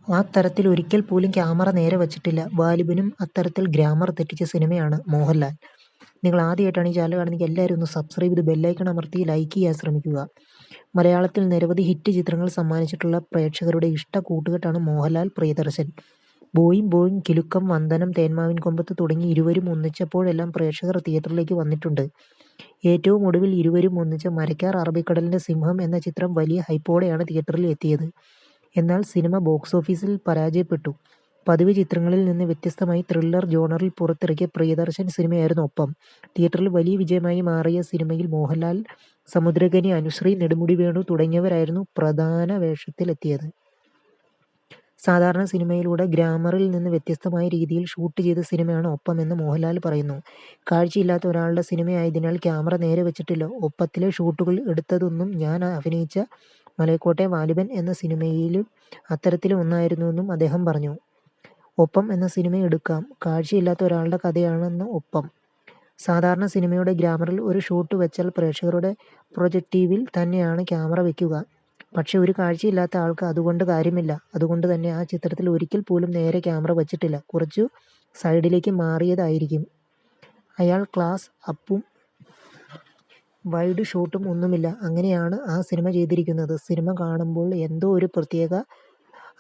ആ തരത്തിൽ ഒരിക്കൽ പോലും ക്യാമറ നേരെ വച്ചിട്ടില്ല. വാലിബനും അത്തരത്തിൽ ഗ്രാമർ തെറ്റിച്ച സിനിമയാണ് മോഹൻലാൽ. നിങ്ങൾ ആദ്യമായിട്ടാണ് ഈ ചാനൽ കാണുന്നതെങ്കിൽ എല്ലാവരും ഒന്ന് സബ്സ്ക്രൈബ് ചെയ്ത് ബെല്ലൈക്കൺ അമർത്തി ലൈക്ക് ചെയ്യാൻ ശ്രമിക്കുക. മലയാളത്തിൽ നിരവധി ഹിറ്റ് ചിത്രങ്ങൾ സമ്മാനിച്ചിട്ടുള്ള പ്രേക്ഷകരുടെ ഇഷ്ട കൂട്ടുകെട്ടാണ് മോഹൻലാൽ, പ്രിയദർശൻ. ബോയിങ് ബോയിങ്, കിലുക്കം, വന്ദനം, തേന്മാവിൻ കൊമ്പത്ത് തുടങ്ങി ഇരുവരും ഒന്നിച്ചപ്പോഴെല്ലാം പ്രേക്ഷകർ തിയേറ്ററിലേക്ക് വന്നിട്ടുണ്ട്. ഏറ്റവും ഒടുവിൽ ഇരുവരും ഒന്നിച്ച മരക്കാർ അറബിക്കടലിന്റെ സിംഹം എന്ന ചിത്രം വലിയ ഹൈപ്പോടെയാണ് തിയേറ്ററിൽ എത്തിയത്. എന്നാൽ സിനിമ ബോക്സ് ഓഫീസിൽ പരാജയപ്പെട്ടു. പതിവ് ചിത്രങ്ങളിൽ നിന്ന് വ്യത്യസ്തമായി ത്രില്ലർ ജോണറിൽ പുറത്തിറക്കിയ പ്രിയദർശൻ സിനിമയായിരുന്നു ഒപ്പം. തിയേറ്ററിൽ വലിയ വിജയമായി മാറിയ സിനിമയിൽ മോഹൻലാൽ, സമുദ്രകനി, അനുശ്രീ, നെടുമുടി വേണു തുടങ്ങിയവരായിരുന്നു പ്രധാന വേഷത്തിലെത്തിയത്. സാധാരണ സിനിമയിലൂടെ ഗ്രാമറിൽ നിന്ന് വ്യത്യസ്തമായ രീതിയിൽ ഷൂട്ട് ചെയ്ത സിനിമയാണ് ഒപ്പം എന്ന് മോഹൻലാൽ പറയുന്നു. കാഴ്ചയില്ലാത്ത ഒരാളുടെ സിനിമയായതിനാൽ ക്യാമറ നേരെ വെച്ചിട്ടില്ല. ഒപ്പത്തിലെ ഷൂട്ടുകൾ എടുത്തതൊന്നും ഞാൻ അഭിനയിച്ച മലൈക്കോട്ടെ വാലിബൻ എന്ന സിനിമയിലും അത്തരത്തിലും ഒന്നായിരുന്നുവെന്നും അദ്ദേഹം പറഞ്ഞു. ഒപ്പം എന്ന സിനിമ എടുക്കാം. കാഴ്ചയില്ലാത്ത ഒരാളുടെ കഥയാണെന്ന് ഒപ്പം. സാധാരണ സിനിമയുടെ ഗ്രാമറിൽ ഒരു ഷൂട്ട് വെച്ചാൽ പ്രേക്ഷകരുടെ പ്രൊജക്റ്റീവിൽ തന്നെയാണ് ക്യാമറ വെക്കുക. പക്ഷെ ഒരു കാഴ്ചയില്ലാത്ത ആൾക്ക് അതുകൊണ്ട് കാര്യമില്ല. അതുകൊണ്ട് തന്നെ ആ ചിത്രത്തിൽ ഒരിക്കൽ പോലും നേരെ ക്യാമറ വച്ചിട്ടില്ല. കുറച്ചു സൈഡിലേക്ക് മാറിയതായിരിക്കും. അയാൾ ക്ലാസ് അപ്പും വൈഡ് ഷോട്ടും ഒന്നുമില്ല. അങ്ങനെയാണ് ആ സിനിമ ചെയ്തിരിക്കുന്നത്. സിനിമ കാണുമ്പോൾ എന്തോ ഒരു പ്രത്യേക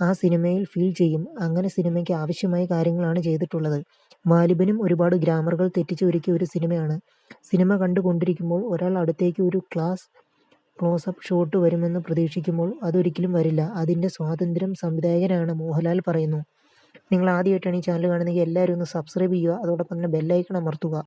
ആ സിനിമയിൽ ഫീൽ ചെയ്യും. അങ്ങനെ സിനിമയ്ക്ക് ആവശ്യമായ കാര്യങ്ങളാണ് ചെയ്തിട്ടുള്ളത്. വാലിബനും ഒരുപാട് ഗ്രാമറുകൾ തെറ്റിച്ച് ഒരുക്കിയ ഒരു സിനിമയാണ്. സിനിമ കണ്ടുകൊണ്ടിരിക്കുമ്പോൾ ഒരാൾ അടുത്തേക്ക് ഒരു ക്ലോസപ്പ് ഷോട്ട് വരുമെന്ന് പ്രതീക്ഷിക്കുമ്പോൾ അതൊരിക്കലും വരില്ല. അതിൻ്റെ സ്വാതന്ത്ര്യം സംവിധായകനാണ്, മോഹൻലാൽ പറയുന്നു. നിങ്ങൾ ആദ്യമായിട്ടാണ് ഈ ചാനൽ കാണുന്നതെങ്കിൽ എല്ലാവരും ഒന്ന് സബ്സ്ക്രൈബ് ചെയ്യുക. അതോടൊപ്പം തന്നെ ബെല്ലൈക്കൺ അമർത്തുക.